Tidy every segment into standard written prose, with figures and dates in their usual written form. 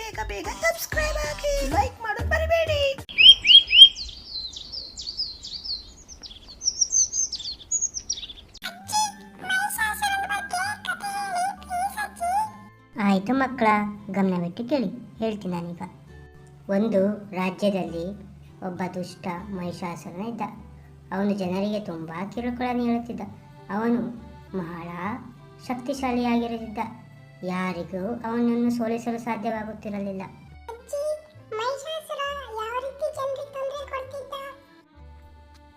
ಬೇಗ ಬೇಗ ಸಬ್ಸ್ಕ್ರೈಬ್ ಆಗಿ ಲೈಕ್ ಮಾಡೋದು ಮರಿಬೇಡಿ. ಆಯಿತು ಮಕ್ಕಳ, ಗಮನವಿಟ್ಟು ಕೇಳಿ, ಹೇಳ್ತೀನಿ ನಾನೀಗ. ಒಂದು ರಾಜ್ಯದಲ್ಲಿ ಒಬ್ಬ ದುಷ್ಟ ಮಹಿಷಾಸುರನ ಇದ್ದ. ಅವನು ಜನರಿಗೆ ತುಂಬ ಕಿರುಕುಳ ನೀಡುತ್ತಿದ್ದ. ಅವನು ಬಹಳ ಶಕ್ತಿಶಾಲಿಯಾಗಿರುತ್ತಿದ್ದ. ಯಾರಿಗೂ ಅವನನ್ನು ಸೋಲಿಸಲು ಸಾಧ್ಯವಾಗುತ್ತಿರಲಿಲ್ಲ.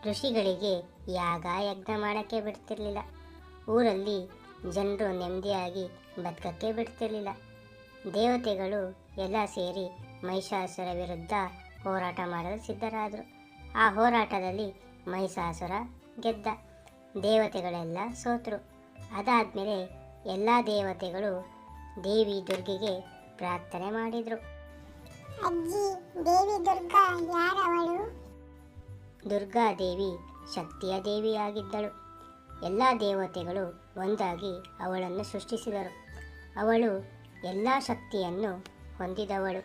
ಋಷಿಗಳಿಗೆ ಯಾಗ ಯಜ್ಞ ಮಾಡೋಕ್ಕೆ ಬಿಡ್ತಿರ್ಲಿಲ್ಲ. ಊರಲ್ಲಿ ಜನರು ನೆಮ್ಮದಿಯಾಗಿ ಬದುಕಕ್ಕೆ ಬಿಡ್ತಿರ್ಲಿಲ್ಲ. ದೇವತೆಗಳು ಎಲ್ಲ ಸೇರಿ ಮಹಿಷಾಸುರ ವಿರುದ್ಧ ಹೋರಾಟ ಮಾಡಲು ಸಿದ್ಧರಾದರು. ಆ ಹೋರಾಟದಲ್ಲಿ ಮಹಿಷಾಸುರ ಗೆದ್ದ. ದೇವತೆಗಳೆಲ್ಲ ಸೋತರು. ಅದಾದಮೇಲೆ ಎಲ್ಲ ದೇವತೆಗಳು ದೇವಿ ದುರ್ಗೆಗೆ ಪ್ರಾರ್ಥನೆ ಮಾಡಿದರು. ಅಜ್ಜಿ, ದೇವಿ ದುರ್ಗಾ ಯಾರವಳು? ದುರ್ಗಾದೇವಿ ಶಕ್ತಿಯ ದೇವಿಯಾಗಿದ್ದಳು. ಎಲ್ಲ ದೇವತೆಗಳು ಒಂದಾಗಿ ಅವಳನ್ನು ಸೃಷ್ಟಿಸಿದರು. ಅವಳು ಎಲ್ಲ ಶಕ್ತಿಯನ್ನು ಹೊಂದಿದವಳು.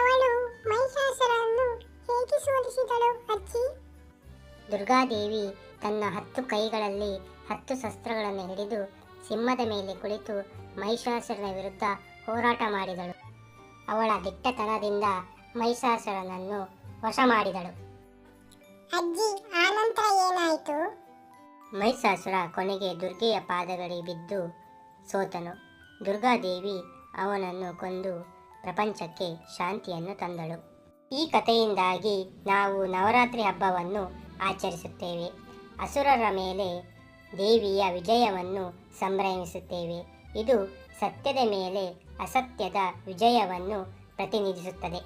ಅವಳು ಮಹಿಷಾಸುರನನ್ನು ಹೇಗೆ ಸೋಲಿಸಿದಳು ಅಜ್ಜಿ? ದುರ್ಗಾದೇವಿ ತನ್ನ 10 ಕೈಗಳಲ್ಲಿ 10 ಶಸ್ತ್ರಗಳನ್ನು ಹಿಡಿದು ಸಿಂಹದ ಮೇಲೆ ಕುಳಿತು ಮಹಿಷಾಸುರನ ವಿರುದ್ಧ ಹೋರಾಟ ಮಾಡಿದಳು. ಅವಳ ದಿಟ್ಟತನದಿಂದ ಮಹಿಷಾಸುರನನ್ನು ವಶ ಮಾಡಿದಳು. ಅಜ್ಜಿ, ಆನಂತರ ಏನಾಯಿತು? ಮಹಿಷಾಸುರ ಕೊನೆಗೆ ದುರ್ಗೆಯ ಪಾದಗಳಿಗೆ ಬಿದ್ದು ಸೋತನು. ದುರ್ಗಾದೇವಿ ಅವನನ್ನು ಕೊಂದು ಪ್ರಪಂಚಕ್ಕೆ ಶಾಂತಿಯನ್ನು ತಂದಳು. ಈ ಕಥೆಯಿಂದಾಗಿ ನಾವು ನವರಾತ್ರಿ ಹಬ್ಬವನ್ನು ಆಚರಿಸುತ್ತೇವೆ. ಅಸುರರ ಮೇಲೆ ದೇವಿಯ ವಿಜಯವನ್ನು ಸಂಭ್ರಮಿಸುತ್ತೇವೆ. ಇದು ಸತ್ಯದ ಮೇಲೆ ಅಸತ್ಯದ ವಿಜಯವನ್ನು ಪ್ರತಿನಿಧಿಸುತ್ತದೆ.